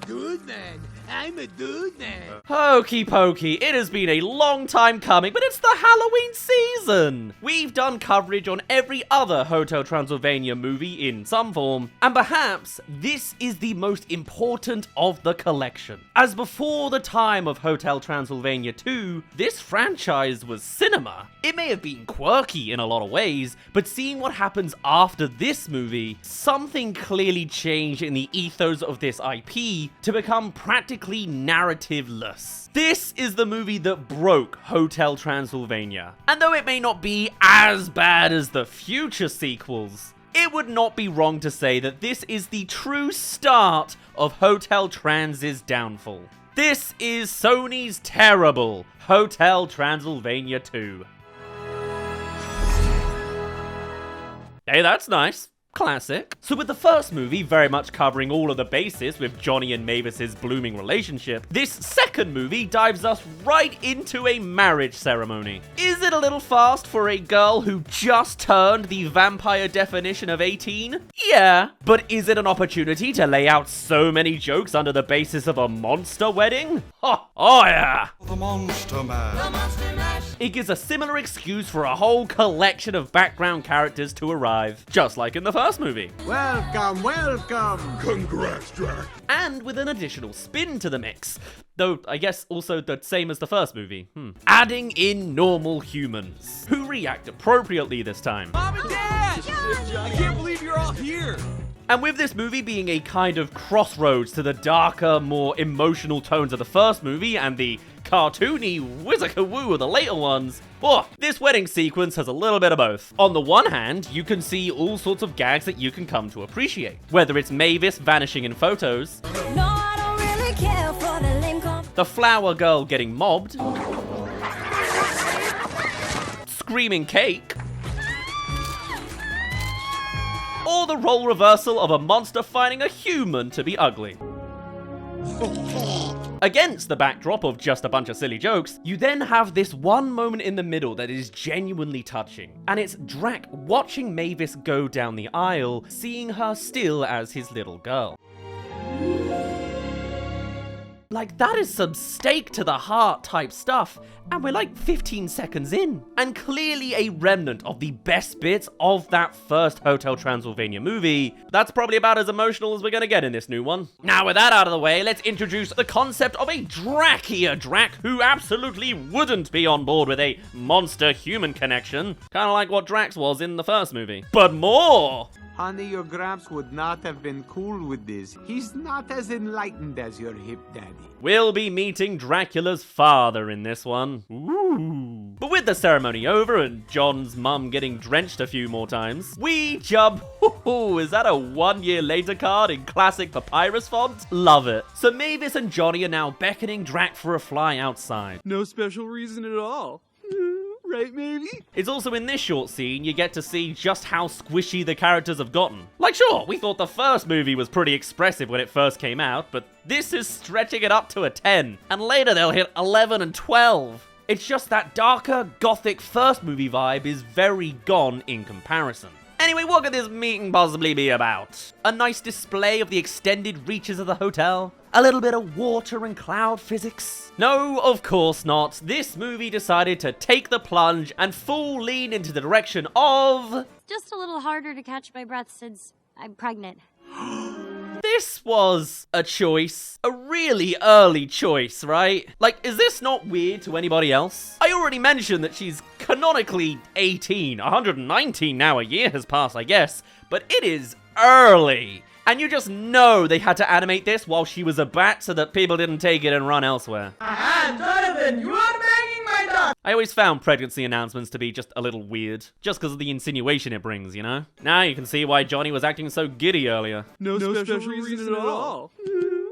dude man. I'm a dude man. Hokey pokey, it has been a long time coming, but it's the Halloween season! We've done coverage on every other Hotel Transylvania movie in some form, and perhaps this is the most important of the collection. As before the time of Hotel Transylvania 2, this franchise was cinema. It may have been quirky in a lot of ways, but seeing what happens after this movie, something clearly changed in the ethos of this IP to become practically narrative-less. This is the movie that broke Hotel Transylvania. And though it may not be as bad as the future sequels, it would not be wrong to say that this is the true start of Hotel Trans's downfall. This is Sony's terrible Hotel Transylvania 2. Hey, that's nice. Classic. So with the first movie very much covering all of the bases with Johnny and Mavis's blooming relationship, this second movie dives us right into a marriage ceremony. Is it a little fast for a girl who just turned the vampire definition of 18? Yeah. But is it an opportunity to lay out so many jokes under the basis of a monster wedding? Oh yeah. The Monster Man. The Monster Mash. It gives a similar excuse for a whole collection of background characters to arrive, just like in the first movie. Welcome, welcome. Congrats, Jack. And with an additional spin to the mix. Though, I guess also the same as the first movie. Adding in normal humans, who react appropriately this time. Mom and Dad! I can't believe you're all here! And with this movie being a kind of crossroads to the darker, more emotional tones of the first movie and the cartoony whizzica-woo of the later ones, this wedding sequence has a little bit of both. On the one hand, you can see all sorts of gags that you can come to appreciate. Whether it's Mavis vanishing in photos, No, I don't really care for the lame the flower girl getting mobbed, screaming cake, or the role reversal of a monster finding a human to be ugly. Against the backdrop of just a bunch of silly jokes, you then have this one moment in the middle that is genuinely touching. And it's Drac watching Mavis go down the aisle, seeing her still as his little girl. Like, that is some stake to the heart type stuff, and we're like 15 seconds in. And clearly a remnant of the best bits of that first Hotel Transylvania movie. That's probably about as emotional as we're gonna get in this new one. Now with that out of the way, let's introduce the concept of a Dracier Drac who absolutely wouldn't be on board with a monster-human connection. Kinda like what Drax was in the first movie. But more! Honey, your Gramps would not have been cool with this. He's not as enlightened as your hip daddy. We'll be meeting Dracula's father in this one. Ooh. But with the ceremony over and John's mum getting drenched a few more times, we jump. Ooh, is that a 1 year later card in classic papyrus font? Love it. So Mavis and Johnny are now beckoning Drac for a fly outside. No special reason at all. Right, maybe? It's also in this short scene you get to see just how squishy the characters have gotten. Like, sure, we thought the first movie was pretty expressive when it first came out, but this is stretching it up to a 10. And later they'll hit 11 and 12. It's just that darker, gothic first movie vibe is very gone in comparison. Anyway, what could this meeting possibly be about? A nice display of the extended reaches of the hotel? A little bit of water and cloud physics? No, of course not. This movie decided to take the plunge and full lean into the direction of... Just a little harder to catch my breath since I'm pregnant. This was a choice. A really early choice, right? Like, is this not weird to anybody else? I already mentioned that she's canonically 18. 119 now, a year has passed, I guess. But it is early. And you just know they had to animate this while she was a bat so that people didn't take it and run elsewhere. Aha, Jonathan, you are banging my dog! I always found pregnancy announcements to be just a little weird, just because of the insinuation it brings, you know? Now you can see why Johnny was acting so giddy earlier. No special reason at all.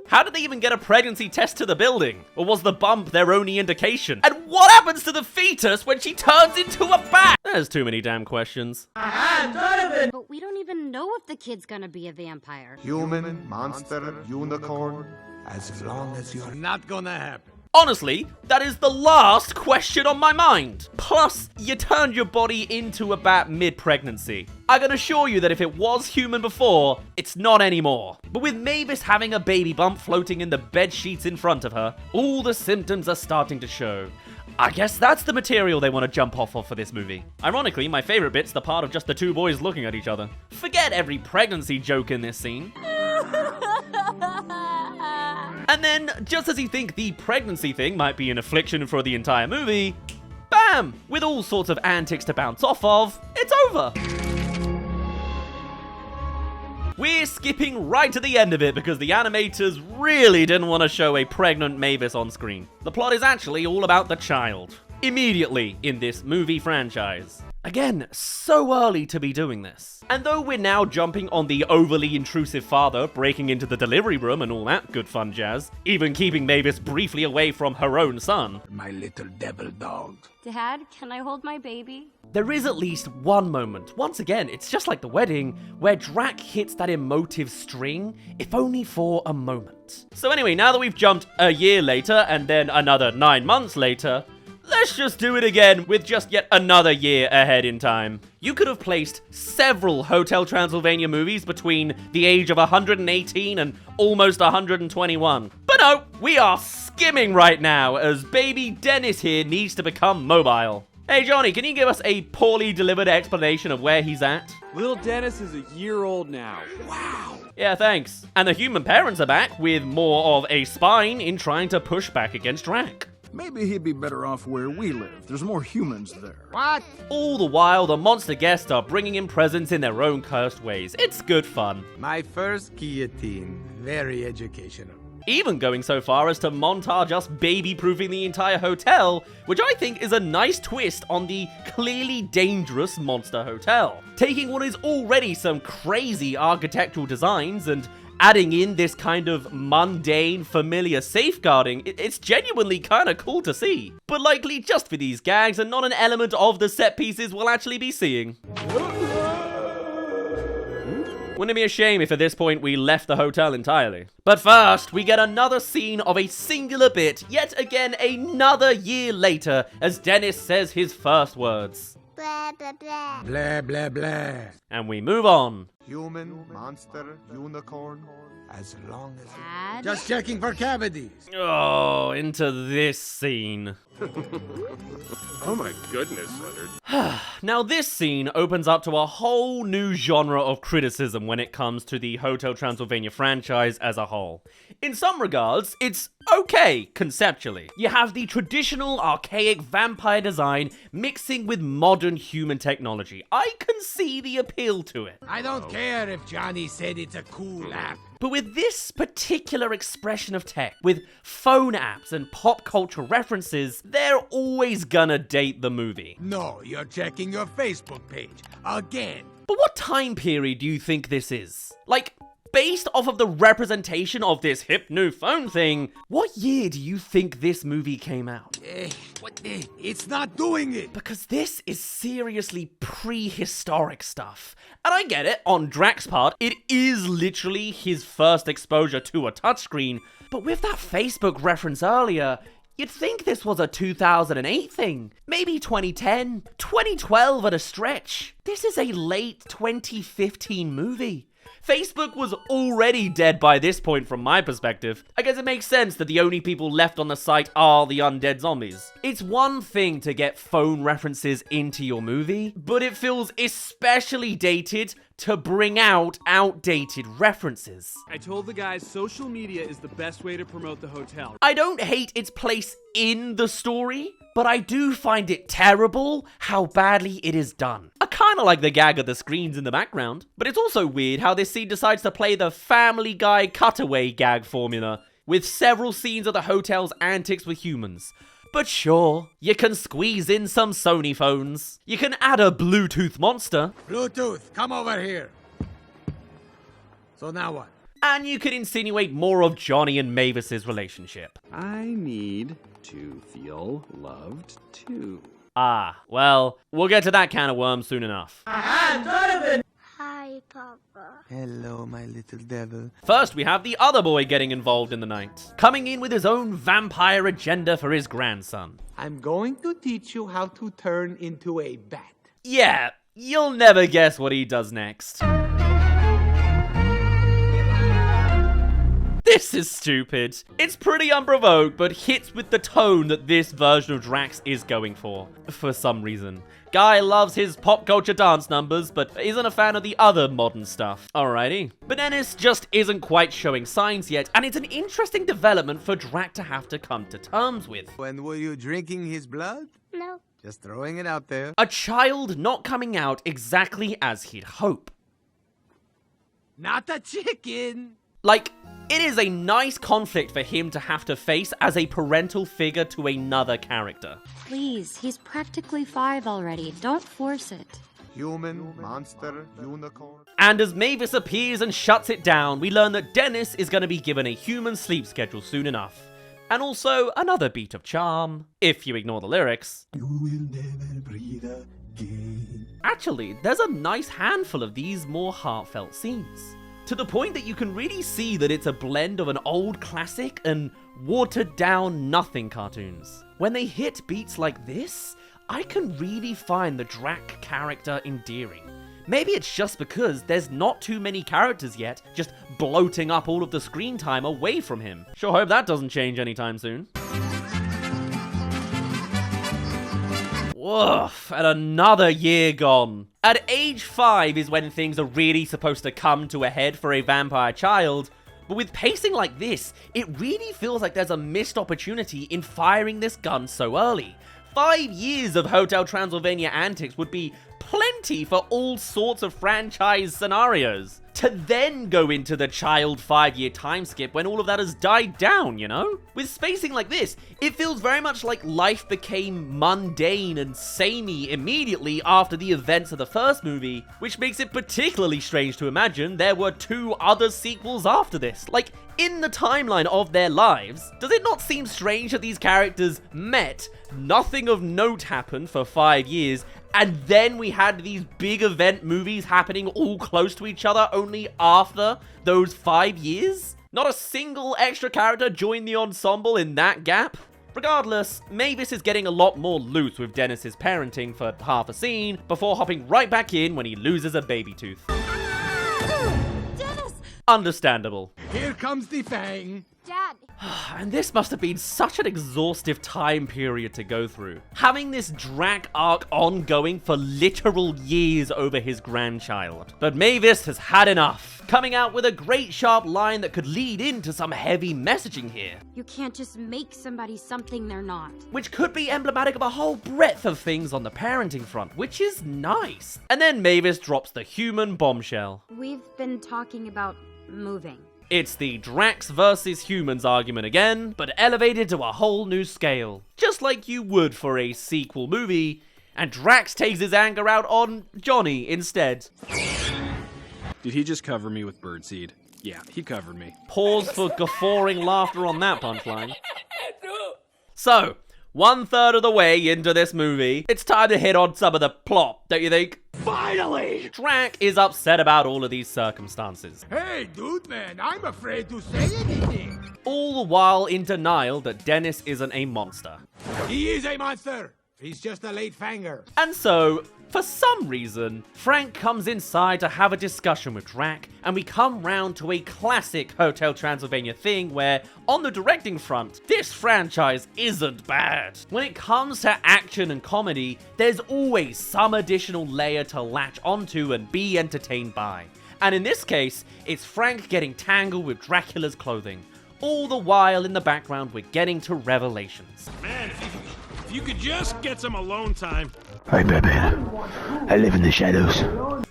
How did they even get a pregnancy test to the building? Or was the bump their only indication? And what happens to the fetus when she turns into a bat? There's too many damn questions. Aha, Jonathan! But we don't even know if the kid's gonna be a vampire. Human, monster, unicorn. As long as you're Not gonna happen. Honestly, that is the last question on my mind. Plus, you turned your body into a bat mid-pregnancy. I can assure you that if it was human before, it's not anymore. But with Mavis having a baby bump floating in the bed sheets in front of her, all the symptoms are starting to show. I guess that's the material they want to jump off of for this movie. Ironically, my favorite bit's the part of just the two boys looking at each other. Forget every pregnancy joke in this scene. And then, just as you think the pregnancy thing might be an affliction for the entire movie, bam! With all sorts of antics to bounce off of, it's over! We're skipping right to the end of it because the animators really didn't want to show a pregnant Mavis on screen. The plot is actually all about the child. Immediately in this movie franchise. Again, so early to be doing this. And though we're now jumping on the overly intrusive father breaking into the delivery room and all that good fun jazz, even keeping Mavis briefly away from her own son. My little devil dog. Dad, can I hold my baby? There is at least one moment, once again, it's just like the wedding, where Drac hits that emotive string, if only for a moment. So anyway, now that we've jumped a year later and then another 9 months later, let's just do it again with just yet another year ahead in time. You could have placed several Hotel Transylvania movies between the age of 118 and almost 121. But no, we are skimming right now as baby Dennis here needs to become mobile. Hey Johnny, can you give us a poorly delivered explanation of where he's at? Little Dennis is a year old now. Wow. Yeah, thanks. And the human parents are back with more of a spine in trying to push back against Drac. Maybe he'd be better off where we live. There's more humans there. What? All the while, the monster guests are bringing in presents in their own cursed ways. It's good fun. My first guillotine. Very educational. Even going so far as to montage us baby-proofing the entire hotel, which I think is a nice twist on the clearly dangerous monster hotel. Taking what is already some crazy architectural designs and adding in this kind of mundane, familiar safeguarding, it's genuinely kind of cool to see. But likely just for these gags and not an element of the set pieces we'll actually be seeing. Wouldn't it be a shame if at this point we left the hotel entirely? But first, we get another scene of a singular bit, yet again another year later, as Dennis says his first words. Blah, blah, blah. Blah, blah, blah. And we move on. Human, monster, unicorn, as long as... Dad? Just checking for cavities. Oh, into this scene. Oh my goodness, Leonard. Now this scene opens up to a whole new genre of criticism when it comes to the Hotel Transylvania franchise as a whole. In some regards, it's okay conceptually. You have the traditional archaic vampire design mixing with modern human technology. I can see the appeal to it. I don't care if Johnny said it's a cool app. But with this particular expression of tech, with phone apps and pop culture references, they're always gonna date the movie. No, you're checking your Facebook page. Again. But what time period do you think this is? Like, based off of the representation of this hip new phone thing, what year do you think this movie came out? It's not doing it. Because this is seriously prehistoric stuff. And I get it, on Drac's part, it is literally his first exposure to a touchscreen, but with that Facebook reference earlier, you'd think this was a 2008 thing. Maybe 2010, 2012 at a stretch. This is a late 2015 movie. Facebook was already dead by this point from my perspective. I guess it makes sense that the only people left on the site are the undead zombies. It's one thing to get phone references into your movie, but it feels especially dated to bring out outdated references. I told the guys social media is the best way to promote the hotel. I don't hate its place in the story, but I do find it terrible how badly it is done. I kinda like the gag of the screens in the background, but it's also weird how this scene decides to play the Family Guy cutaway gag formula, with several scenes of the hotel's antics with humans. But sure, you can squeeze in some Sony phones. You can add a Bluetooth monster. Bluetooth, come over here. So now what? And you could insinuate more of Johnny and Mavis's relationship. I need to feel loved too. Ah, well, we'll get to that can of worms soon enough. Aha, Jonathan! Hi. Papa. Hello, my little devil. First, we have the other boy getting involved in the night, coming in with his own vampire agenda for his grandson. I'm going to teach you how to turn into a bat. Yeah, you'll never guess what he does next. This is stupid. It's pretty unprovoked, but hits with the tone that this version of Drax is going for some reason. Guy loves his pop culture dance numbers, but isn't a fan of the other modern stuff. Alrighty. But Dennis just isn't quite showing signs yet, and it's an interesting development for Drax to have to come to terms with. When were you drinking his blood? No. Just throwing it out there. A child not coming out exactly as he'd hope. Not a chicken! Like, it is a nice conflict for him to have to face as a parental figure to another character. Please, he's practically 5 already. Don't force it. Human, monster, unicorn. And as Mavis appears and shuts it down, we learn that Dennis is going to be given a human sleep schedule soon enough. And also another beat of charm, if you ignore the lyrics. You will never breathe again. Actually, there's a nice handful of these more heartfelt scenes. To the point that you can really see that it's a blend of an old classic and watered down nothing cartoons. When they hit beats like this, I can really find the Drac character endearing. Maybe it's just because there's not too many characters yet, just bloating up all of the screen time away from him. Sure hope that doesn't change anytime soon. Woof, and another year gone. At age 5 is when things are really supposed to come to a head for a vampire child, but with pacing like this, it really feels like there's a missed opportunity in firing this gun so early. 5 years of Hotel Transylvania antics would be plenty for all sorts of franchise scenarios. To then go into the child 5-year time skip when all of that has died down, you know? With spacing like this, it feels very much like life became mundane and samey immediately after the events of the first movie, which makes it particularly strange to imagine there were 2 other sequels after this. Like, in the timeline of their lives, does it not seem strange that these characters met, nothing of note happened for 5 years, and then we had these big event movies happening all close to each other only after those 5 years? Not a single extra character joined the ensemble in that gap? Regardless, Mavis is getting a lot more loose with Dennis's parenting for half a scene, before hopping right back in when he loses a baby tooth. Dennis! Understandable. Here comes the fang. Dad! And this must have been such an exhaustive time period to go through. Having this Drac arc ongoing for literal years over his grandchild. But Mavis has had enough, coming out with a great sharp line that could lead into some heavy messaging here. You can't just make somebody something they're not. Which could be emblematic of a whole breadth of things on the parenting front, which is nice. And then Mavis drops the human bombshell. We've been talking about moving. It's the Drax versus humans argument again, but elevated to a whole new scale. Just like you would for a sequel movie, and Drax takes his anger out on Johnny instead. Did he just cover me with birdseed? Yeah, he covered me. Pause for guffawing laughter on that punchline. So, 1/3 of the way into this movie, it's time to hit on some of the plot, don't you think? Finally! Drac is upset about all of these circumstances. Hey, dude, man, I'm afraid to say anything. All the while in denial that Dennis isn't a monster. He is a monster. He's just a late fanger. And so, for some reason, Frank comes inside to have a discussion with Drac, and we come round to a classic Hotel Transylvania thing where, on the directing front, this franchise isn't bad. When it comes to action and comedy, there's always some additional layer to latch onto and be entertained by. And in this case, it's Frank getting tangled with Dracula's clothing. All the while in the background, we're getting to revelations. Man, if you could just get some alone time. Hey, baby. I live in the shadows.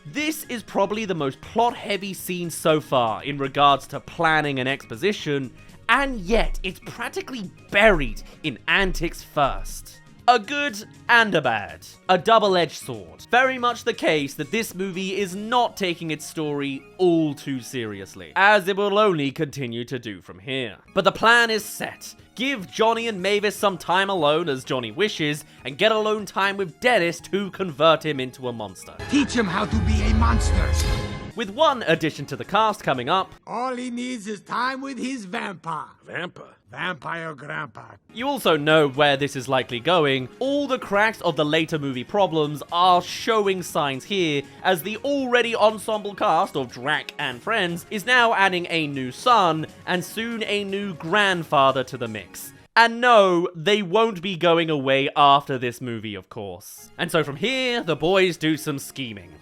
This is probably the most plot-heavy scene so far in regards to planning and exposition, and yet it's practically buried in antics first. A good and a bad. A double-edged sword. Very much the case that this movie is not taking its story all too seriously, as it will only continue to do from here. But the plan is set. Give Johnny and Mavis some time alone as Johnny wishes, and get alone time with Dennis to convert him into a monster. Teach him how to be a monster. with one addition to the cast coming up. All he needs is time with his vampire. Vampa. Vampire grandpa. You also know where this is likely going. All the cracks of the later movie problems are showing signs here, as the already ensemble cast of Drac and friends is now adding a new son and soon a new grandfather to the mix. And no, they won't be going away after this movie, of course. And so from here, the boys do some scheming.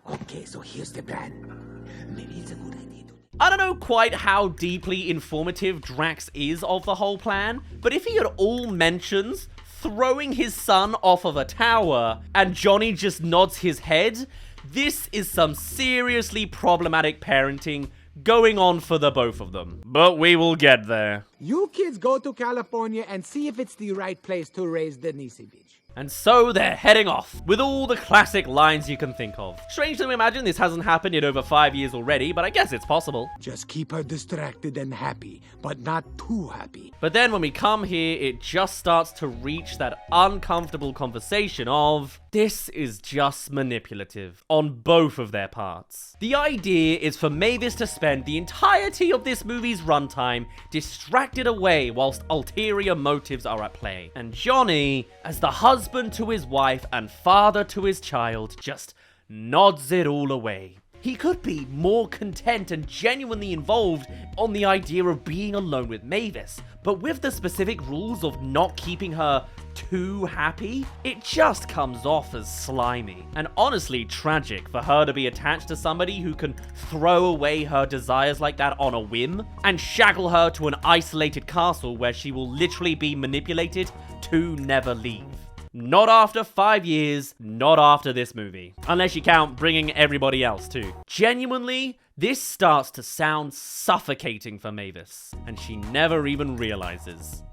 Okay, so here's the plan. Maybe it's a good idea to... I don't know quite how deeply informative Drax is of the whole plan, but if he at all mentions throwing his son off of a tower and Johnny just nods his head, this is some seriously problematic parenting going on for the both of them. But we will get there. You kids go to California and see if it's the right place to raise the Nosedive. And so they're heading off, with all the classic lines you can think of. Strange to imagine this hasn't happened in over 5 years already, but I guess it's possible. Just keep her distracted and happy, but not too happy. But then when we come here, it just starts to reach that uncomfortable conversation of, this is just manipulative on both of their parts. The idea is for Mavis to spend the entirety of this movie's runtime distracted away whilst ulterior motives are at play. And Johnny, as the husband to his wife and father to his child, just nods it all away. He could be more content and genuinely involved on the idea of being alone with Mavis, but with the specific rules of not keeping her too happy, it just comes off as slimy. And honestly tragic for her to be attached to somebody who can throw away her desires like that on a whim and shackle her to an isolated castle where she will literally be manipulated to never leave. Not after 5 years, not after this movie. Unless you count bringing everybody else too. Genuinely, this starts to sound suffocating for Mavis, and she never even realizes.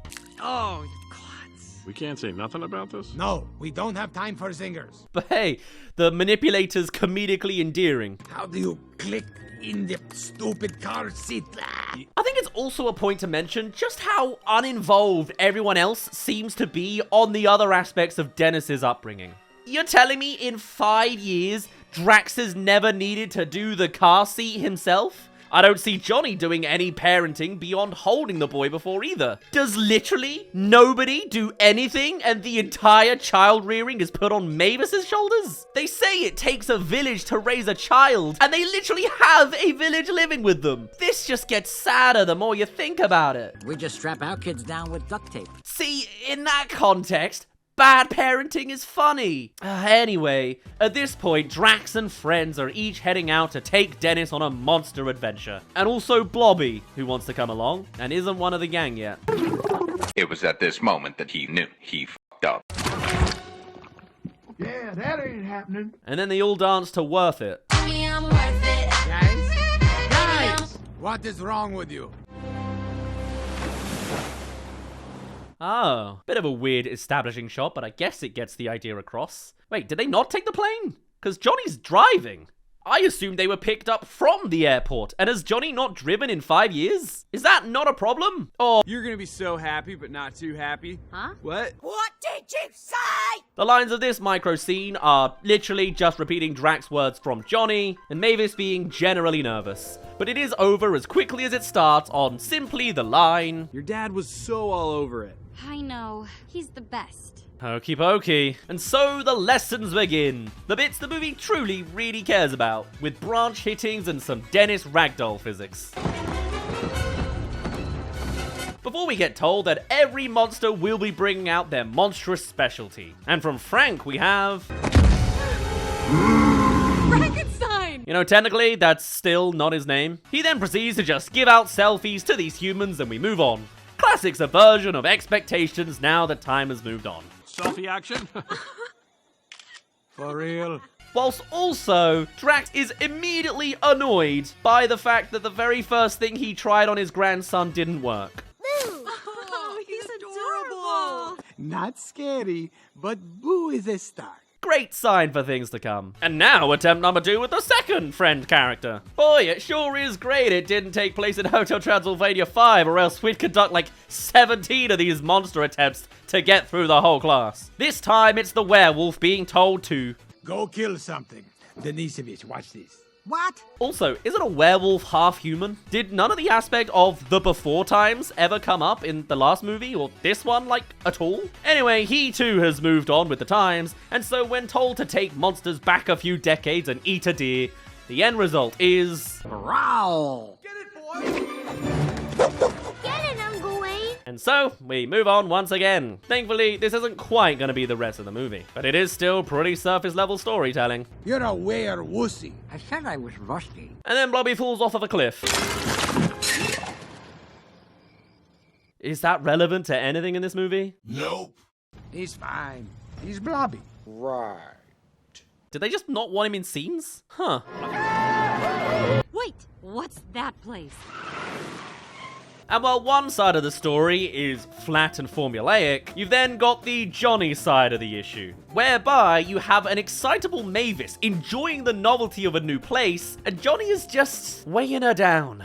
Oh, you klutz. We can't say nothing about this? No, we don't have time for singers. But hey, the manipulator's comedically endearing. How do you click in the stupid car seat? I think it's also a point to mention just how uninvolved everyone else seems to be on the other aspects of Dennis's upbringing. You're telling me in 5 years, Drax has never needed to do the car seat himself? I don't see Johnny doing any parenting beyond holding the boy before either. Does literally nobody do anything and the entire child rearing is put on Mavis's shoulders? They say it takes a village to raise a child, and they literally have a village living with them. This just gets sadder the more you think about it. We just strap our kids down with duct tape. See, in that context, bad parenting is funny. Anyway, at this point, Drax and friends are each heading out to take Dennis on a monster adventure. And also Blobby, who wants to come along and isn't one of the gang yet. It was at this moment that he knew he fucked up. Yeah, that ain't happening. And then they all dance to Worth It. I'm worth it. Guys, what is wrong with you? Oh, bit of a weird establishing shot, but I guess it gets the idea across. Wait, did they not take the plane? Because Johnny's driving. I assumed they were picked up from the airport, and has Johnny not driven in 5 years? Is that not a problem? Or You're gonna be so happy, but not too happy. Huh? What? What did you say? the lines of this micro scene are literally just repeating Drax's words from Johnny, and Mavis being generally nervous. But it is over as quickly as it starts on simply the line, Your dad was so all over it. I know. He's the best. Hokey pokey. And so the lessons begin. The bits the movie truly really cares about, with branch hittings and some Dennis ragdoll physics. Before we get told that every monster will be bringing out their monstrous specialty. And from Frank we have... Frankenstein! You know, technically, that's still not his name. He then proceeds to just give out selfies to these humans and we move on. Classic subversion of expectations now that time has moved on. Selfie action? For real? Whilst also, Drax is immediately annoyed by the fact that the very first thing he tried on his grandson didn't work. Oh, he's adorable! Not scary, but Boo is a star. Great sign for things to come. And now attempt number 2 with the second friend character. Boy, it sure is great it didn't take place in Hotel Transylvania 5, or else we'd conduct like 17 of these monster attempts to get through the whole class. This time it's the werewolf being told to... Go kill something. Denisovich, watch this. What? Also, isn't a werewolf half human? Did none of the aspect of the before times ever come up in the last movie or this one, like, at all? Anyway, he too has moved on with the times, and so when told to take monsters back a few decades and eat a deer, the end result is... Growl! Get it, Uncle Wayne. And so, we move on once again. Thankfully, this isn't quite gonna be the rest of the movie, but it is still pretty surface level storytelling. You're a were-wussy. I said I was rusty. And then Blobby falls off of a cliff. Is that relevant to anything in this movie? Nope. He's fine. He's blobby. Right. Did they just not want him in scenes? Huh. Wait, what's that place? And while one side of the story is flat and formulaic, you've then got the Johnny side of the issue, whereby you have an excitable Mavis enjoying the novelty of a new place, and Johnny is just weighing her down.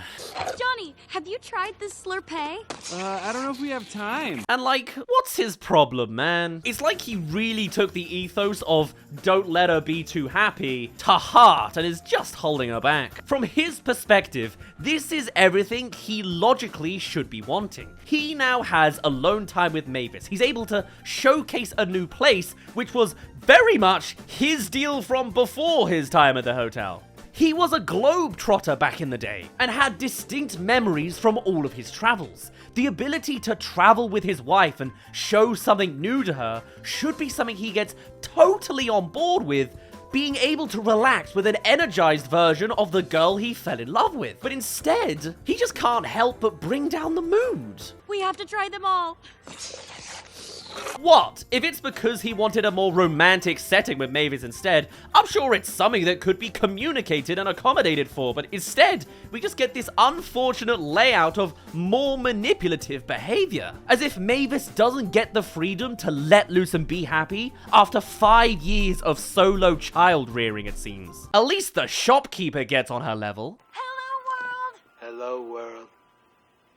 Johnny, have you tried this Slurpee? I don't know if we have time. And like, what's his problem, man? It's like he really took the ethos of don't let her be too happy to heart and is just holding her back. From his perspective, this is everything he logically should be wanting. He now has alone time with Mavis. He's able to showcase a new place, which was very much his deal from before his time at the hotel. He was a globe-trotter back in the day and had distinct memories from all of his travels. The ability to travel with his wife and show something new to her should be something he gets totally on board with, being able to relax with an energized version of the girl he fell in love with. But instead, he just can't help but bring down the mood. We have to try them all. What? If it's because he wanted a more romantic setting with Mavis instead, I'm sure it's something that could be communicated and accommodated for, but instead, we just get this unfortunate layout of more manipulative behavior. As if Mavis doesn't get the freedom to let loose and be happy after 5 years of solo child rearing, it seems. At least the shopkeeper gets on her level. Hello, world.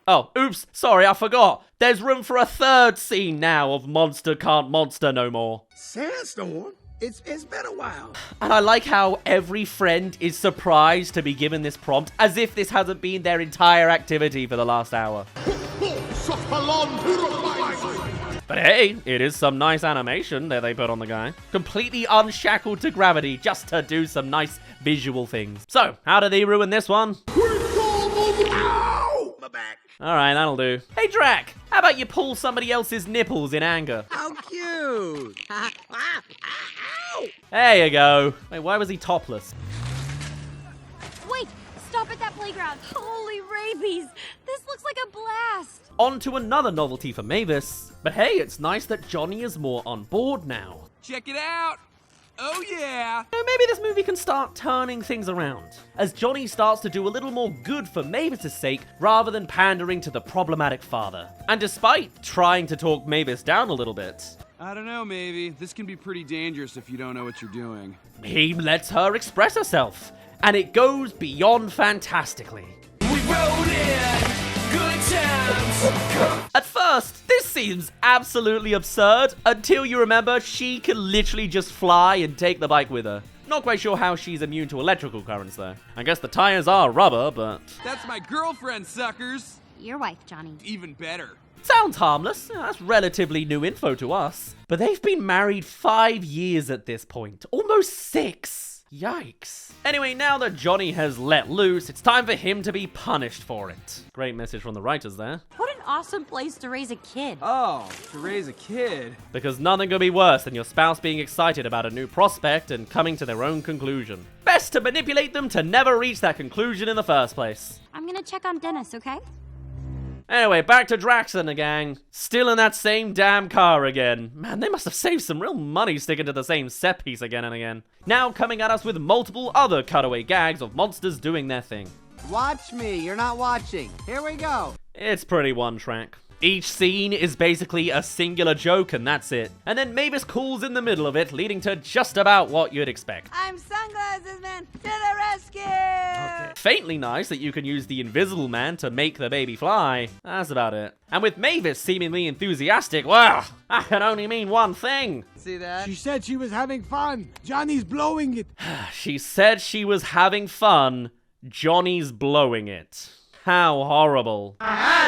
Oh, oops, sorry, I forgot. There's room for a third scene now of Monster Can't Monster No More. Sandstorm? It's been a while. And I like how every friend is surprised to be given this prompt, as if this hasn't been their entire activity for the last hour. But hey, it is some nice animation that they put on the guy. Completely unshackled to gravity just to do some nice visual things. So, how did he ruin this one? Ow! My back. Alright, that'll do. Hey Drac, how about you pull somebody else's nipples in anger? How cute! There you go. Wait, why was he topless? Wait, stop at that playground. Holy rabies. This looks like a blast. On to another novelty for Mavis. But hey, it's nice that Johnny is more on board now. Check it out. Oh yeah. Maybe this movie can start turning things around, as Johnny starts to do a little more good for Mavis' sake rather than pandering to the problematic father. And despite trying to talk Mavis down a little bit, I don't know, maybe. This can be pretty dangerous if you don't know what you're doing. he lets her express herself, and it goes beyond fantastically. We rolled in, good times. At first, this seems absolutely absurd until you remember she can literally just fly and take the bike with her. Not quite sure how she's immune to electrical currents though. I guess the tires are rubber, but... That's my girlfriend, suckers. Your wife, Johnny. Even better. Sounds harmless. That's relatively new info to us. But they've been married 5 years at this point. Almost 6. Yikes. Anyway, now that Johnny has let loose, it's time for him to be punished for it. Great message from the writers there. What an awesome place to raise a kid. Oh, to raise a kid. Because nothing could be worse than your spouse being excited about a new prospect and coming to their own conclusion. Best to manipulate them to never reach that conclusion in the first place. I'm gonna check on Dennis, okay? Anyway, back to Drax and the gang. Still in that same damn car again. Man, they must have saved some real money sticking to the same set piece again and again. Now coming at us with multiple other cutaway gags of monsters doing their thing. Watch me, you're not watching. Here we go. It's pretty one track. Each scene is basically a singular joke and that's it. And then Mavis calls in the middle of it, leading to just about what you'd expect. I'm Sunglasses Man to the rescue! Okay. Faintly nice that you can use the Invisible Man to make the baby fly. That's about it. And with Mavis seemingly enthusiastic, well, that can only mean one thing. See that? She said she was having fun. Johnny's blowing it. She said she was having fun. Johnny's blowing it. How horrible.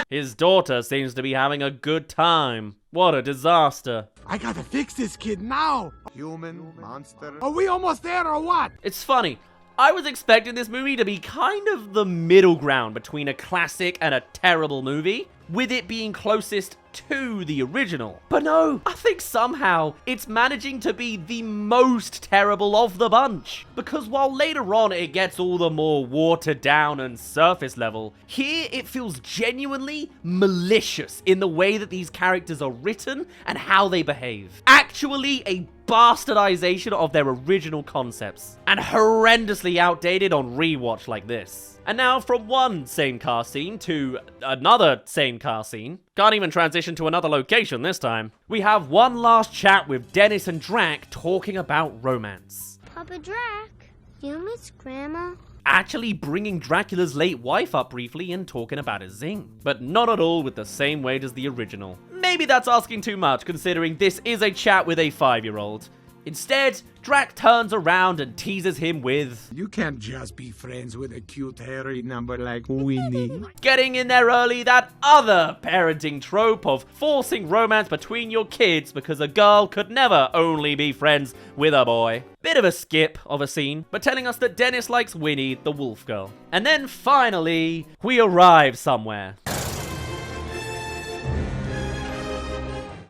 His daughter seems to be having a good time. What a disaster. I gotta fix this kid now. Human, monster. Are we almost there or what? It's funny. I was expecting this movie to be kind of the middle ground between a classic and a terrible movie, with it being closest to the original. But no, I think somehow it's managing to be the most terrible of the bunch. Because while later on it gets all the more watered down and surface level, here it feels genuinely malicious in the way that these characters are written and how they behave. Actually a bastardization of their original concepts, and horrendously outdated on rewatch like this. And now from one same car scene to another same car scene, can't even transition to another location this time, we have one last chat with Dennis and Drac talking about romance. Papa Drac, you miss Grandma? Actually bringing Dracula's late wife up briefly and talking about a zing, but not at all with the same weight as the original. Maybe that's asking too much considering this is a chat with a 5-year-old. Instead, Drac turns around and teases him with, You can't just be friends with a cute hairy number like Winnie. getting in there early that other parenting trope of forcing romance between your kids because a girl could never only be friends with a boy. Bit of a skip of a scene, but telling us that Dennis likes Winnie, the wolf girl. And then finally, we arrive somewhere.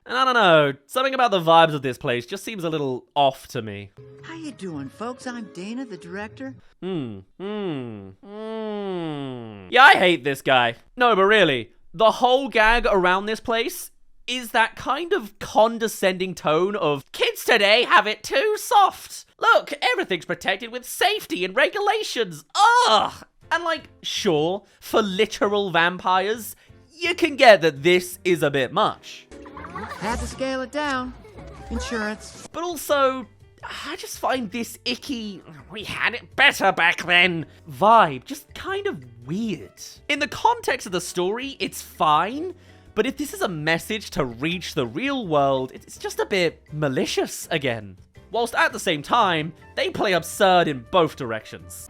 And I don't know, something about the vibes of this place just seems a little off to me. How you doing, folks? I'm Dana, the director. Yeah, I hate this guy. No, but really, the whole gag around this place is that kind of condescending tone of, kids today have it too soft. Look, everything's protected with safety and regulations. Ugh! And like, sure, for literal vampires, you can get that this is a bit much. Had to scale it down. Insurance. But also, I just find this icky, we had it better back then vibe just kind of weird. In the context of the story, it's fine, but if this is a message to reach the real world, it's just a bit malicious again. Whilst at the same time, they play absurd in both directions.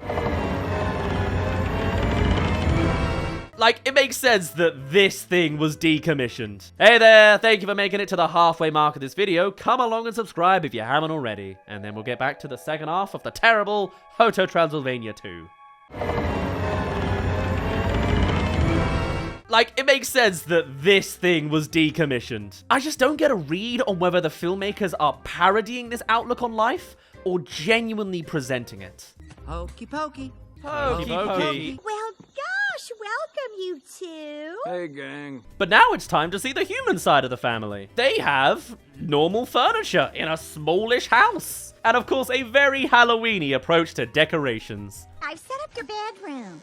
Like, it makes sense that this thing was decommissioned. Hey there, thank you for making it to the halfway mark of this video. Come along and subscribe if you haven't already. And then we'll get back to the second half of the terrible Hotel Transylvania 2. Like, it makes sense that this thing was decommissioned. I just don't get a read on whether the filmmakers are parodying this outlook on life or genuinely presenting it. Hokey pokey. Hokey pokey. Well, gosh, welcome you two. Hey, gang. But now it's time to see the human side of the family. They have normal furniture in a smallish house. And of course, a very Halloween-y approach to decorations. I've set up your bedroom.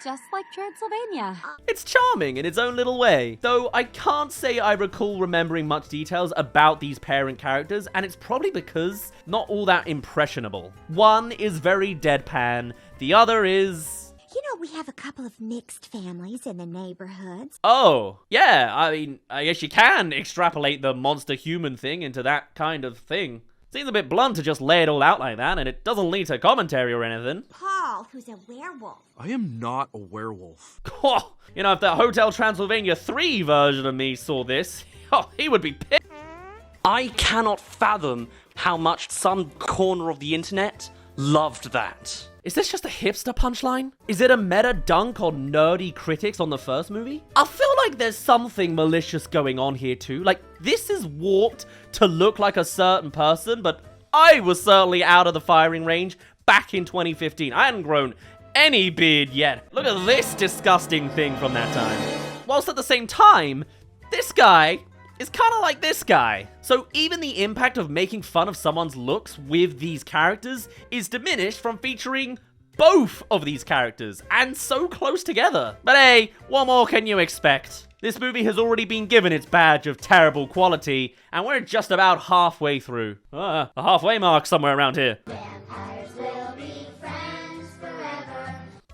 Just like Transylvania. It's charming in its own little way, though I can't say I recall remembering much details about these parent characters, and it's probably because not all that impressionable. One is very deadpan, the other is... You know, we have a couple of mixed families in the neighborhoods. Oh, yeah, I mean, I guess you can extrapolate the monster-human thing into that kind of thing. Seems a bit blunt to just lay it all out like that, and it doesn't lead to commentary or anything. Paul, who's a werewolf. I am not a werewolf. You know, if the Hotel Transylvania 3 version of me saw this, he would be pissed. I cannot fathom how much some corner of the internet loved that. Is this just a hipster punchline? Is it a meta dunk on nerdy critics on the first movie? I feel like there's something malicious going on here too. Like, this is warped to look like a certain person, but I was certainly out of the firing range back in 2015. I hadn't grown any beard yet. Look at this disgusting thing from that time. Whilst at the same time, this guy is kind of like this guy. So even the impact of making fun of someone's looks with these characters is diminished from featuring both of these characters, and so close together. But hey, what more can you expect? This movie has already been given its badge of terrible quality, and we're just about halfway through. A halfway mark somewhere around here. Vampires will be friends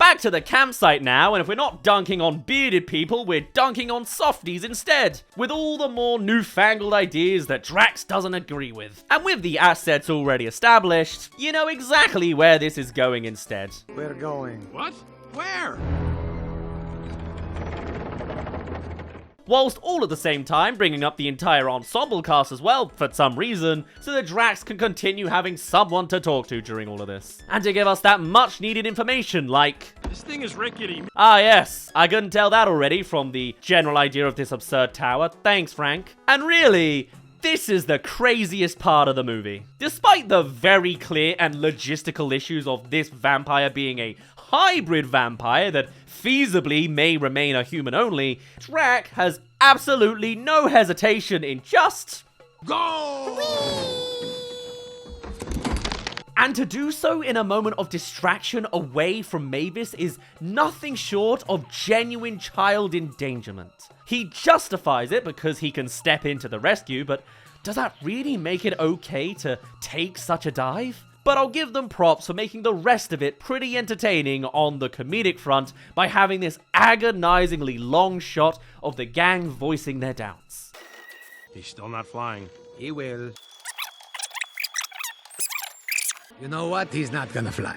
back to the campsite now, and if we're not dunking on bearded people, we're dunking on softies instead, with all the more newfangled ideas that Drax doesn't agree with. And with the assets already established, you know exactly where this is going instead. We're going. What? Where? Whilst all at the same time bringing up the entire ensemble cast as well, for some reason, so that Drax can continue having someone to talk to during all of this. And to give us that much needed information like... This thing is rickety. Ah yes, I couldn't tell that already from the general idea of this absurd tower, thanks Frank. And really, this is the craziest part of the movie. Despite the very clear and logistical issues of this vampire being a hybrid vampire that feasibly may remain a human only, Drax has absolutely no hesitation in just... Go! And to do so in a moment of distraction away from Mavis is nothing short of genuine child endangerment. He justifies it because he can step into the rescue, but does that really make it okay to take such a dive? But I'll give them props for making the rest of it pretty entertaining on the comedic front by having this agonizingly long shot of the gang voicing their doubts. He's still not flying. He will. You know what? He's not gonna fly.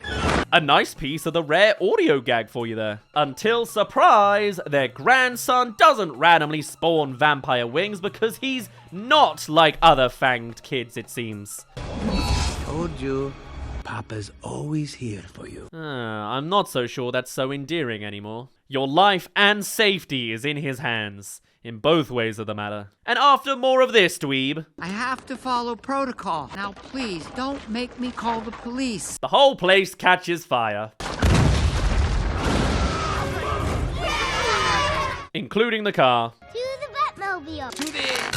A nice piece of the rare audio gag for you there. Until, surprise, their grandson doesn't randomly spawn vampire wings because he's not like other fanged kids, it seems. Told you, Papa's always here for you. I'm not so sure that's so endearing anymore. Your life and safety is in his hands, in both ways of the matter. And after more of this, dweeb, I have to follow protocol. Now, please, don't make me call the police. the whole place catches fire. Including the car. To the Batmobile.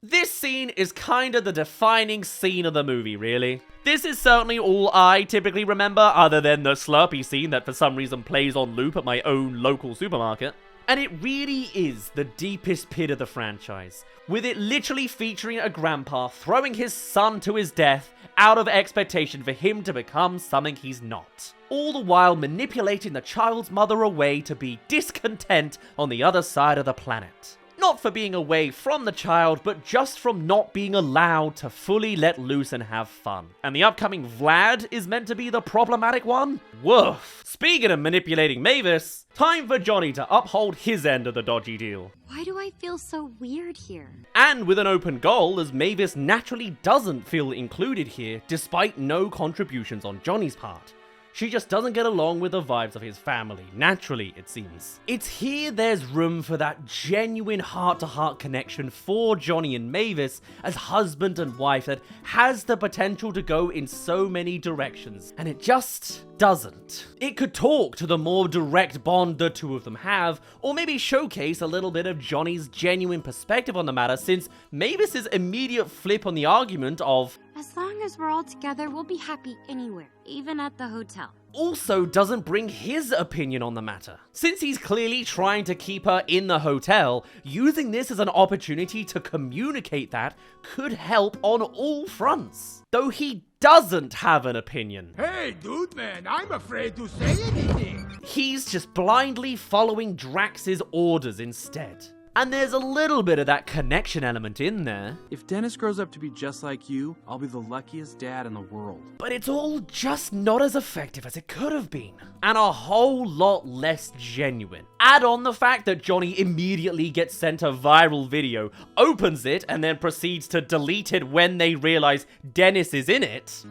This scene is kinda the defining scene of the movie, really. This is certainly all I typically remember, other than the Slurpee scene that for some reason plays on loop at my own local supermarket. And it really is the deepest pit of the franchise, with it literally featuring a grandpa throwing his son to his death out of expectation for him to become something he's not. All the while manipulating the child's mother away to be discontent on the other side of the planet. Not for being away from the child, but just from not being allowed to fully let loose and have fun. And the upcoming Vlad is meant to be the problematic one? Woof. Speaking of manipulating Mavis, time for Johnny to uphold his end of the dodgy deal. Why do I feel so weird here? And with an open goal, as Mavis naturally doesn't feel included here, despite no contributions on Johnny's part. She just doesn't get along with the vibes of his family, naturally, it seems. It's here there's room for that genuine heart-to-heart connection for Johnny and Mavis as husband and wife that has the potential to go in so many directions, and it just doesn't. It could talk to the more direct bond the two of them have, or maybe showcase a little bit of Johnny's genuine perspective on the matter, since Mavis's immediate flip on the argument of, As long as we're all together, we'll be happy anywhere, even at the hotel. also doesn't bring his opinion on the matter. Since he's clearly trying to keep her in the hotel, using this as an opportunity to communicate that could help on all fronts. Though he doesn't have an opinion. Hey, dude, man, I'm afraid to say anything. He's just blindly following Drax's orders instead. And there's a little bit of that connection element in there. If Dennis grows up to be just like you, I'll be the luckiest dad in the world. But it's all just not as effective as it could have been. And a whole lot less genuine. Add on the fact that Johnny immediately gets sent a viral video, opens it, and then proceeds to delete it when they realize Dennis is in it.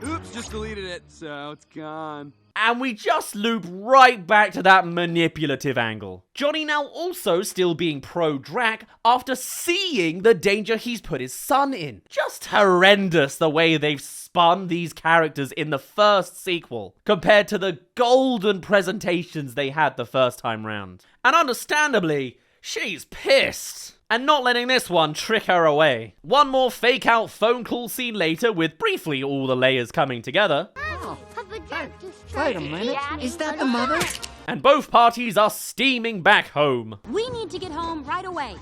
Oops, just deleted it, so it's gone. And we just loop right back to that manipulative angle. Johnny now also still being pro-Drac after seeing the danger he's put his son in. Just horrendous the way they've spun these characters in the first sequel, compared to the golden presentations they had the first time round. And understandably, she's pissed. And not letting this one trick her away. One more fake out phone call scene later with briefly all the layers coming together. Wait a minute, is that the mother? And both parties are steaming back home. We need to get home right away.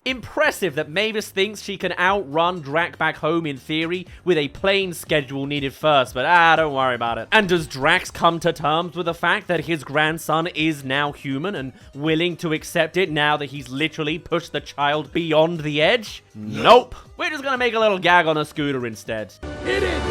Impressive that Mavis thinks she can outrun Drac back home in theory with a plane schedule needed first, but don't worry about it. And does Drax come to terms with the fact that his grandson is now human and willing to accept it now that he's literally pushed the child beyond the edge? Nope. We're just gonna make a little gag on a scooter instead. Hit it!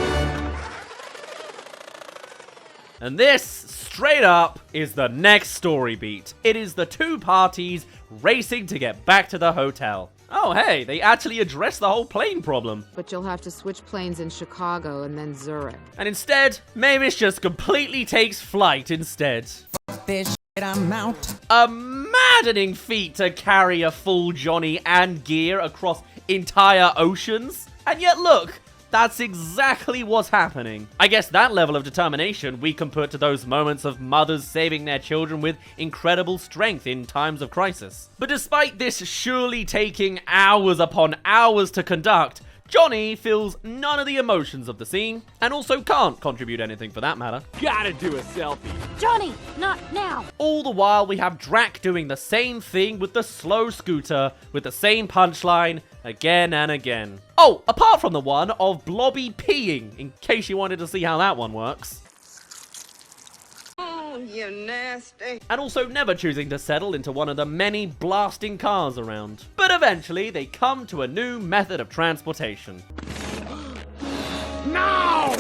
And this, straight up, is the next story beat. It is the two parties racing to get back to the hotel. Oh, hey, they actually addressed the whole plane problem. But you'll have to switch planes in Chicago and then Zurich. And instead, Mavis just completely takes flight instead. Fuck this shit, I'm out. A maddening feat to carry a full Johnny and gear across entire oceans. And yet look, that's exactly what's happening. I guess that level of determination we can put to those moments of mothers saving their children with incredible strength in times of crisis. But despite this surely taking hours upon hours to conduct, Johnny feels none of the emotions of the scene, and also can't contribute anything for that matter. Gotta do a selfie. Johnny, not now. All the while, we have Drac doing the same thing with the slow scooter, with the same punchline, again and again. Oh, apart from the one of Blobby peeing, in case you wanted to see how that one works. Oh, you nasty. And also never choosing to settle into one of the many blasting cars around. But eventually, they come to a new method of transportation. No!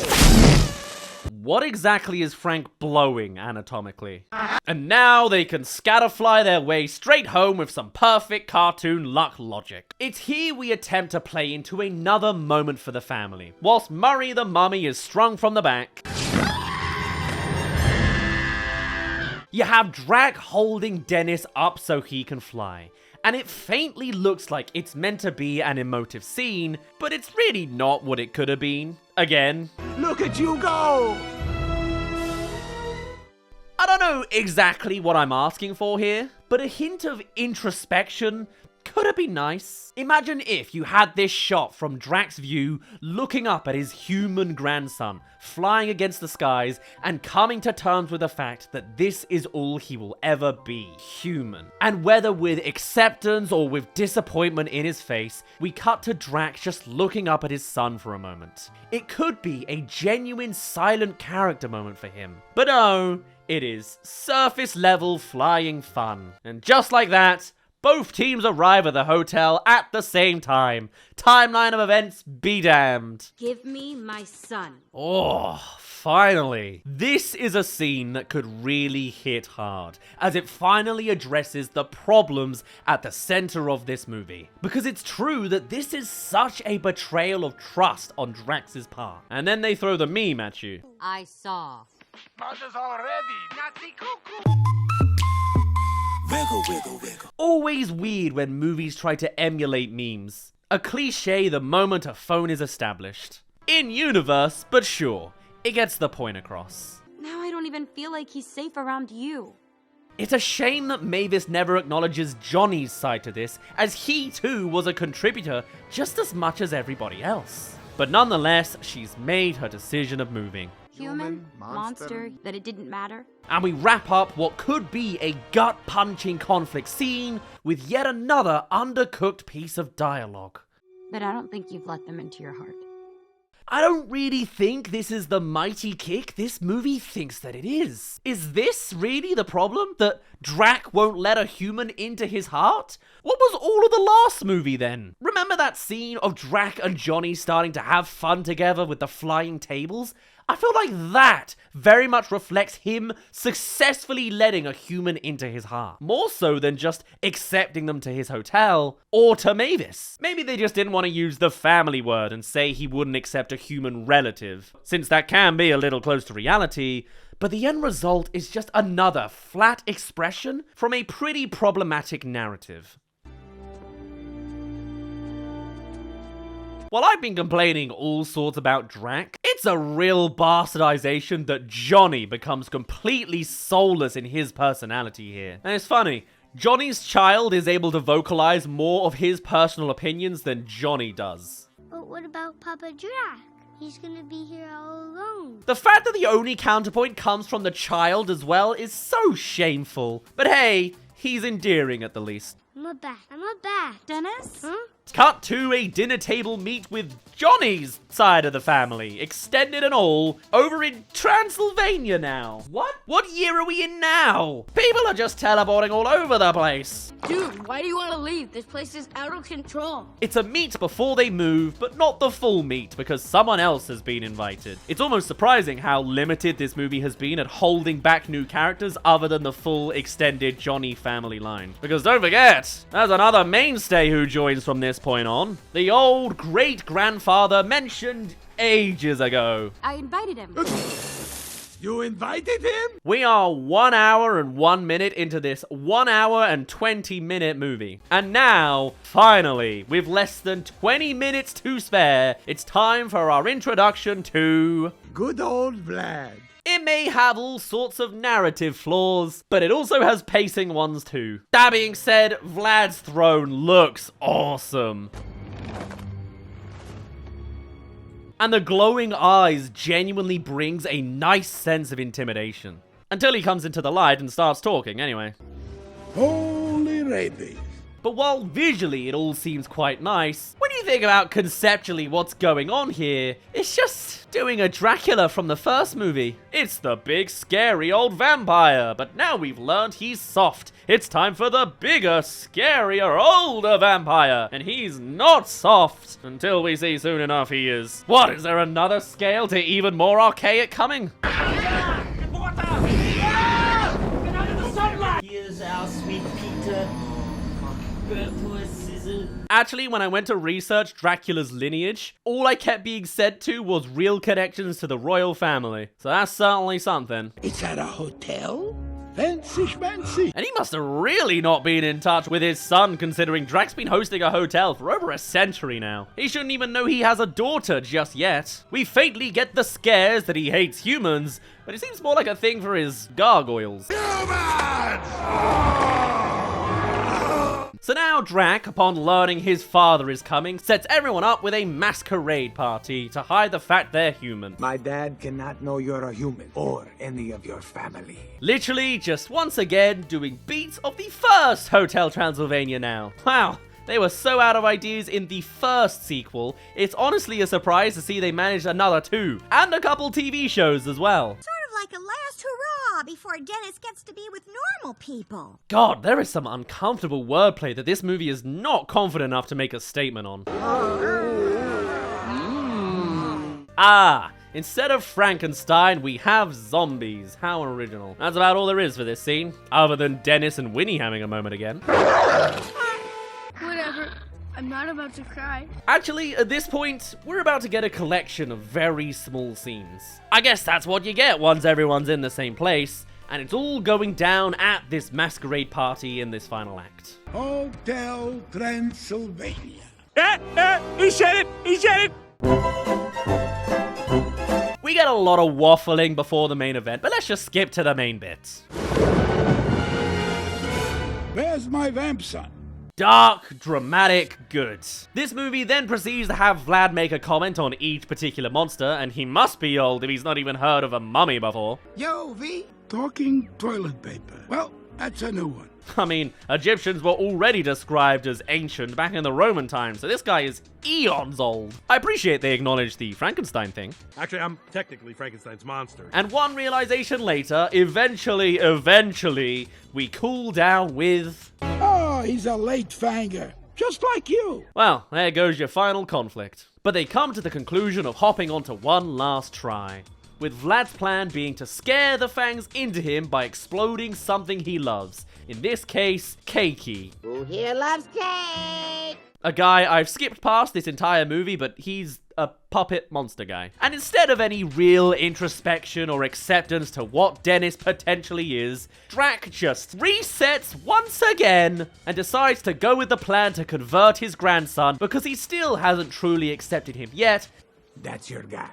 What exactly is Frank blowing anatomically? And now they can scatterfly their way straight home with some perfect cartoon luck logic. It's here we attempt to play into another moment for the family, whilst Murray the mummy is strung from the back. You have Drac holding Dennis up so he can fly. And it faintly looks like it's meant to be an emotive scene, but it's really not what it could have been. Again. Look at you go! I don't know exactly what I'm asking for here, but a hint of introspection could have been nice. Imagine if you had this shot from Drac's view looking up at his human grandson, flying against the skies and coming to terms with the fact that this is all he will ever be, human. And whether with acceptance or with disappointment in his face, we cut to Drac just looking up at his son for a moment. It could be a genuine silent character moment for him. But no, it is surface level flying fun. And just like that, both teams arrive at the hotel at the same time. Timeline of events be damned. Give me my son. Oh, finally. This is a scene that could really hit hard, as it finally addresses the problems at the center of this movie. Because it's true that this is such a betrayal of trust on Drax's part. And then they throw the meme at you. I saw. Wiggle, wiggle, wiggle. Always weird when movies try to emulate memes. A cliche the moment a phone is established. In universe, but sure, it gets the point across. Now I don't even feel like he's safe around you. It's a shame that Mavis never acknowledges Johnny's side to this, as he too was a contributor just as much as everybody else. But nonetheless, she's made her decision of moving. Human, monster, that it didn't matter. And we wrap up what could be a gut-punching conflict scene with yet another undercooked piece of dialogue. But I don't think you've let them into your heart. I don't really think this is the mighty kick this movie thinks that it is. Is this really the problem? That Drac won't let a human into his heart? What was all of the last movie then? Remember that scene of Drac and Johnny starting to have fun together with the flying tables? I feel like that very much reflects him successfully letting a human into his heart. More so than just accepting them to his hotel or to Mavis. Maybe they just didn't want to use the family word and say he wouldn't accept a human relative, since that can be a little close to reality, but the end result is just another flat expression from a pretty problematic narrative. While I've been complaining all sorts about Drac, it's a real bastardization that Johnny becomes completely soulless in his personality here. And it's funny, Johnny's child is able to vocalize more of his personal opinions than Johnny does. But what about Papa Drac? He's gonna be here all alone. The fact that the only counterpoint comes from the child as well is so shameful. But hey, he's endearing at the least. I'm back. Dennis? Huh? Cut to a dinner table meet with Johnny's side of the family, extended and all, over in Transylvania now. What? What year are we in now? People are just teleporting all over the place. Dude, why do you want to leave? This place is out of control. It's a meet before they move, but not the full meet because someone else has been invited. It's almost surprising how limited this movie has been at holding back new characters other than the full extended Johnny family line. Because don't forget, there's another mainstay who joins from this point on. The old great-grandfather mentioned ages ago. I invited him. You invited him? We are 1 hour and 1 minute into this 1 hour and 20-minute movie. And now, finally, with less than 20 minutes to spare, it's time for our introduction to... Good old Vlad. It may have all sorts of narrative flaws, but it also has pacing ones too. That being said, Vlad's throne looks awesome. And the glowing eyes genuinely brings a nice sense of intimidation. Until he comes into the light and starts talking, anyway. Holy rabies. But while visually it all seems quite nice, when you think about conceptually what's going on here, it's just doing a Dracula from the first movie. It's the big scary old vampire, but now we've learned he's soft. It's time for the bigger, scarier, older vampire, and he's not soft, until we see soon enough he is. What, is there another scale to even more archaic coming? Here's our sweet Peter. Actually, when I went to research Dracula's lineage, all I kept being said to was real connections to the royal family. So that's certainly something. It's at a hotel? Fancy. And he must have really not been in touch with his son, considering Drac's been hosting a hotel for over a century now. He shouldn't even know he has a daughter just yet. We faintly get the scares that he hates humans, but it seems more like a thing for his gargoyles. So now Drac, upon learning his father is coming, sets everyone up with a masquerade party to hide the fact they're human. My dad cannot know you're a human or any of your family. Literally just once again doing beats of the first Hotel Transylvania now. Wow. They were so out of ideas in the first sequel, it's honestly a surprise to see they managed another 2, and a couple TV shows as well. Sort of like a last hurrah before Dennis gets to be with normal people. God, there is some uncomfortable wordplay that this movie is not confident enough to make a statement on. Instead of Frankenstein, we have zombies. How original. That's about all there is for this scene, other than Dennis and Winnie having a moment again. Whatever. I'm not about to cry. Actually, at this point, we're about to get a collection of very small scenes. I guess that's what you get once everyone's in the same place, and it's all going down at this masquerade party in this final act. Hotel Transylvania. He said it! We get a lot of waffling before the main event, but let's just skip to the main bits. Where's my vamp son? Dark, dramatic, good. This movie then proceeds to have Vlad make a comment on each particular monster, and he must be old if he's not even heard of a mummy before. Yo, V. Talking toilet paper. Well, that's a new one. I mean, Egyptians were already described as ancient back in the Roman times, so this guy is eons old. I appreciate they acknowledge the Frankenstein thing. Actually, I'm technically Frankenstein's monster. And one realization later, eventually, we cool down with... Oh, he's a late fanger. Just like you. Well, there goes your final conflict. But they come to the conclusion of hopping onto one last try, with Vlad's plan being to scare the fangs into him by exploding something he loves. In this case, Cakey. Who here loves cake? A guy I've skipped past this entire movie, but he's a puppet monster guy. And instead of any real introspection or acceptance to what Dennis potentially is, Drac just resets once again and decides to go with the plan to convert his grandson because he still hasn't truly accepted him yet. That's your guy.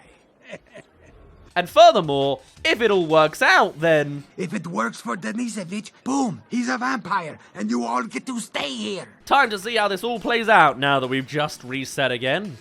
And furthermore, if it all works out, then... If it works for Denisevich, boom, he's a vampire, and you all get to stay here. Time to see how this all plays out now that we've just reset again.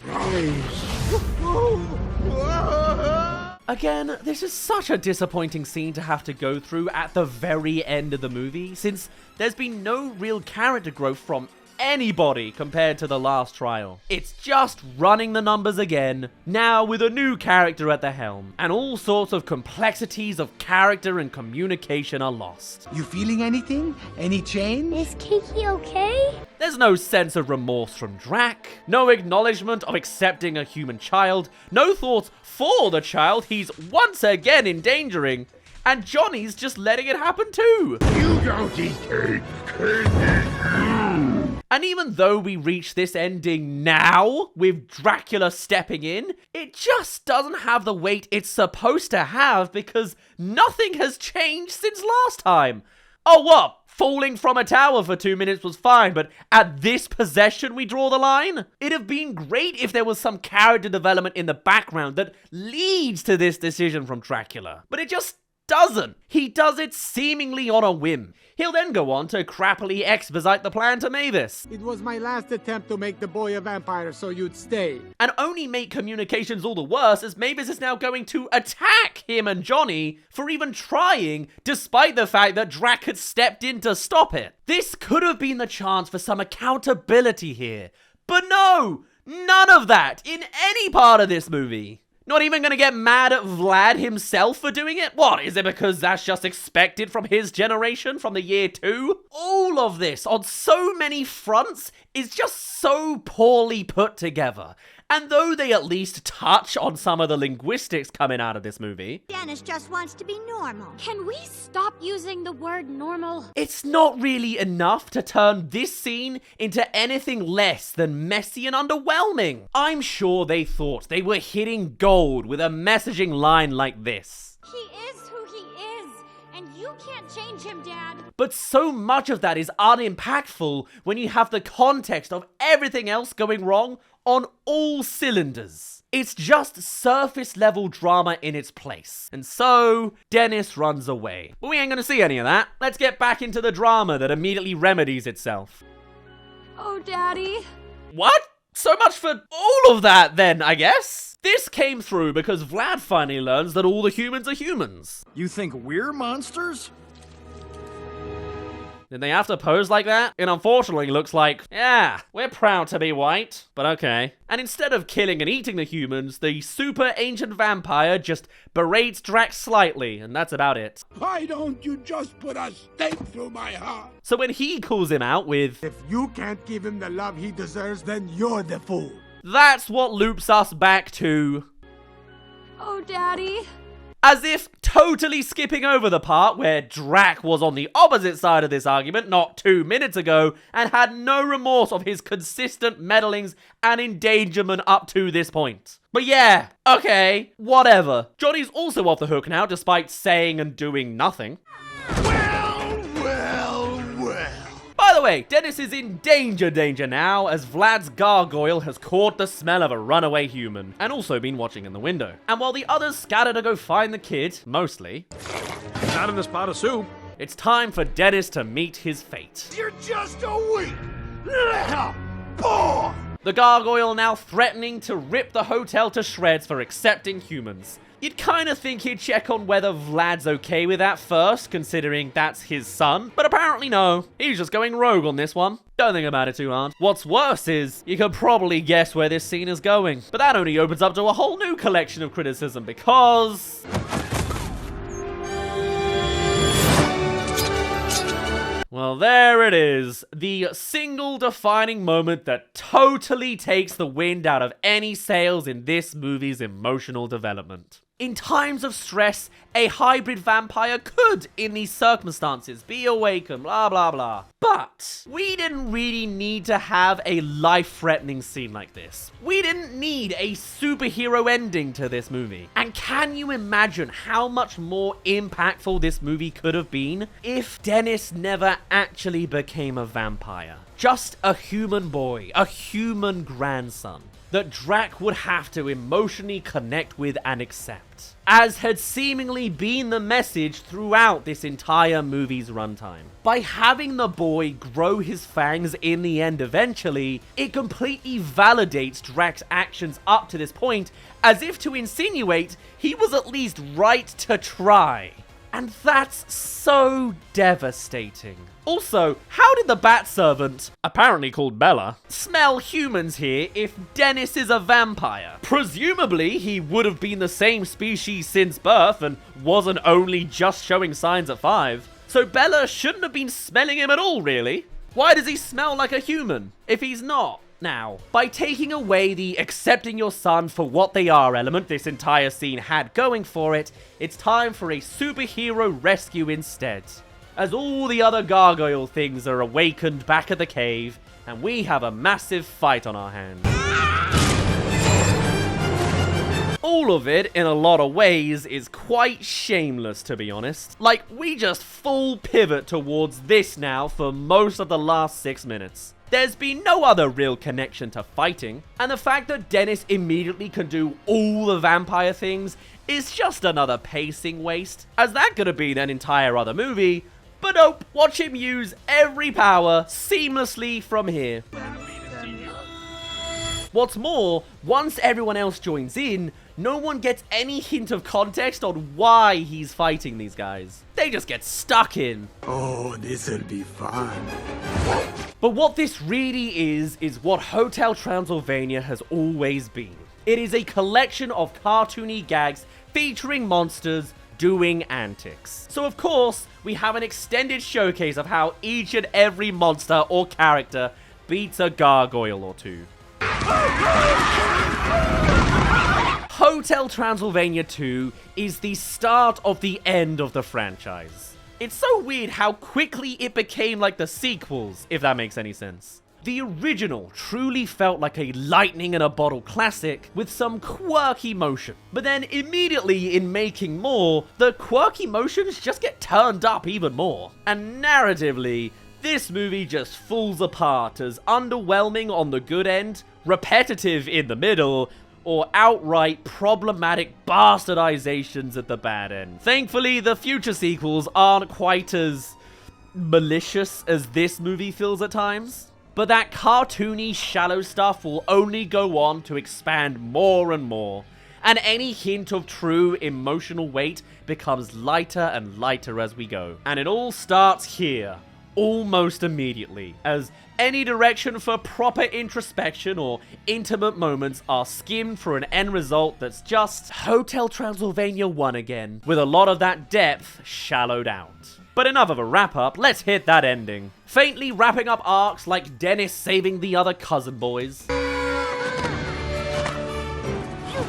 Again, this is such a disappointing scene to have to go through at the very end of the movie, since there's been no real character growth from anybody compared to the last trial. It's just running the numbers again, now with a new character at the helm, and all sorts of complexities of character and communication are lost. You feeling anything? Any change? Is Kiki okay? There's no sense of remorse from Drac, no acknowledgement of accepting a human child, no thoughts for the child he's once again endangering, and Johnny's just letting it happen too. You don't eat cake. And even though we reach this ending now, with Dracula stepping in, it just doesn't have the weight it's supposed to have because nothing has changed since last time. Oh, what? Falling from a tower for 2 minutes was fine, but at this possession we draw the line? It'd have been great if there was some character development in the background that leads to this decision from Dracula. But it just doesn't. He does it seemingly on a whim. He'll then go on to crappily exposite the plan to Mavis. It was my last attempt to make the boy a vampire so you'd stay. And only make communications all the worse as Mavis is now going to attack him and Johnny for even trying, despite the fact that Drac had stepped in to stop it. This could have been the chance for some accountability here. But no! None of that in any part of this movie. Not even gonna get mad at Vlad himself for doing it? What, is it because that's just expected from his generation from the year 2? All of this on so many fronts is just so poorly put together. And though they at least touch on some of the linguistics coming out of this movie, Dennis just wants to be normal. Can we stop using the word normal? it's not really enough to turn this scene into anything less than messy and underwhelming. I'm sure they thought they were hitting gold with a messaging line like this. He is who he is, and you can't change him, Dad. But so much of that is unimpactful when you have the context of everything else going wrong on all cylinders. It's just surface level drama in its place. And so, Dennis runs away. But we ain't gonna see any of that. Let's get back into the drama that immediately remedies itself. Oh, Daddy. What? So much for all of that then, I guess? This came through because Vlad finally learns that all the humans are humans. You think we're monsters? Did they have to pose like that? It unfortunately looks like, yeah, we're proud to be white, but okay. And instead of killing and eating the humans, the super ancient vampire just berates Drax slightly, and that's about it. Why don't you just put a stake through my heart? So when he calls him out with, If you can't give him the love he deserves, then you're the fool. that's what loops us back to, Oh, Daddy. as if totally skipping over the part where Drac was on the opposite side of this argument not 2 minutes ago and had no remorse of his consistent meddlings and endangerment up to this point. But yeah, okay, whatever. Johnny's also off the hook now despite saying and doing nothing. By the way, Dennis is in danger now, as Vlad's gargoyle has caught the smell of a runaway human, and also been watching in the window. And while the others scatter to go find the kid, mostly, Not in this pot of soup. it's time for Dennis to meet his fate. You're just a weak little boy. The gargoyle now threatening to rip the hotel to shreds for accepting humans. You'd kind of think he'd check on whether Vlad's okay with that first, considering that's his son. But apparently no, he's just going rogue on this one. Don't think about it too hard. What's worse is, you can probably guess where this scene is going. But that only opens up to a whole new collection of criticism because... well, there it is. The single defining moment that totally takes the wind out of any sails in this movie's emotional development. In times of stress, a hybrid vampire could, in these circumstances, be awakened, blah blah blah. But we didn't really need to have a life-threatening scene like this. We didn't need a superhero ending to this movie. And can you imagine how much more impactful this movie could have been if Dennis never actually became a vampire? Just a human boy, a human grandson. that Drac would have to emotionally connect with and accept, as had seemingly been the message throughout this entire movie's runtime. By having the boy grow his fangs in the end eventually, it completely validates Drac's actions up to this point, as if to insinuate he was at least right to try. And that's so devastating. Also, how did the bat servant, apparently called Bella, smell humans here if Dennis is a vampire? Presumably, he would have been the same species since birth and wasn't only just showing signs at 5. So Bella shouldn't have been smelling him at all, really. Why does he smell like a human if he's not? Now, by taking away the accepting your son for what they are element this entire scene had going for it, it's time for a superhero rescue instead, as all the other gargoyle things are awakened back at the cave, and we have a massive fight on our hands. All of it, in a lot of ways, is quite shameless, to be honest. Like, we just full pivot towards this now for most of the last 6 minutes. There's been no other real connection to fighting, and the fact that Dennis immediately can do all the vampire things is just another pacing waste, as that could have been an entire other movie, but nope, watch him use every power seamlessly from here. What's more, once everyone else joins in, no one gets any hint of context on why he's fighting these guys. They just get stuck in. Oh, this'll be fun. But what this really is what Hotel Transylvania has always been. It is a collection of cartoony gags featuring monsters doing antics. So of course, we have an extended showcase of how each and every monster or character beats a gargoyle or two. Hotel Transylvania 2 is the start of the end of the franchise. It's so weird how quickly it became like the sequels, if that makes any sense. The original truly felt like a lightning in a bottle classic with some quirky motion. But then immediately in making more, the quirky motions just get turned up even more. And narratively, this movie just falls apart as underwhelming on the good end, repetitive in the middle, or outright problematic bastardizations at the bad end. Thankfully, the future sequels aren't quite as malicious as this movie feels at times. But that cartoony, shallow stuff will only go on to expand more and more, and any hint of true emotional weight becomes lighter and lighter as we go. And it all starts here, almost immediately, as any direction for proper introspection or intimate moments are skimmed for an end result that's just Hotel Transylvania 1 again, with a lot of that depth shallowed out. But enough of a wrap-up, let's hit that ending. Faintly wrapping up arcs like Dennis saving the other cousin boys. You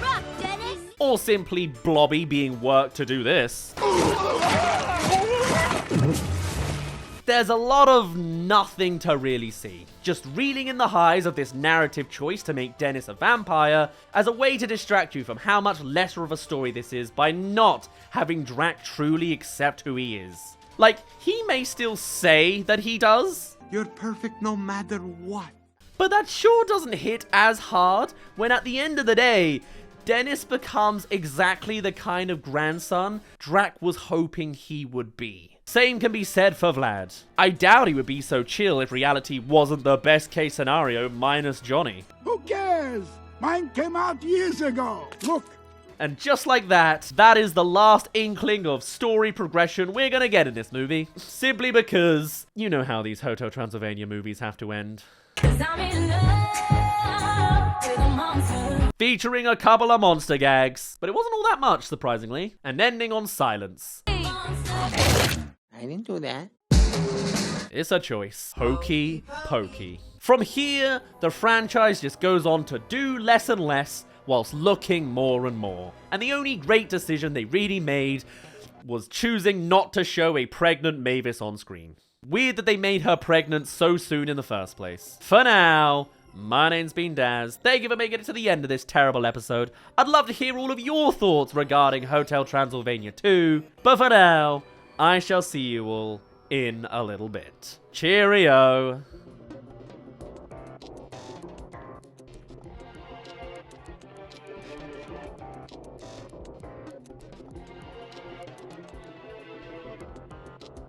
rock, Dennis! Or simply Blobby being worked to do this. There's a lot of nothing to really see. Just reeling in the highs of this narrative choice to make Dennis a vampire as a way to distract you from how much lesser of a story this is by not having Drac truly accept who he is. Like, he may still say that he does. You're perfect no matter what. But that sure doesn't hit as hard when at the end of the day, Dennis becomes exactly the kind of grandson Drac was hoping he would be. Same can be said for Vlad. I doubt he would be so chill if reality wasn't the best case scenario minus Johnny. Who cares? Mine came out years ago. Look. And just like that, that is the last inkling of story progression we're gonna get in this movie. Simply because you know how these Hotel Transylvania movies have to end. Featuring a couple of monster gags, but it wasn't all that much, surprisingly, and ending on silence. I didn't do that. It's a choice. Hokey pokey. From here, the franchise just goes on to do less and less, whilst looking more and more. And the only great decision they really made was choosing not to show a pregnant Mavis on screen. Weird that they made her pregnant so soon in the first place. For now, my name's been Daz. Thank you for making it to the end of this terrible episode. I'd love to hear all of your thoughts regarding Hotel Transylvania 2. But for now, I shall see you all in a little bit. Cheerio!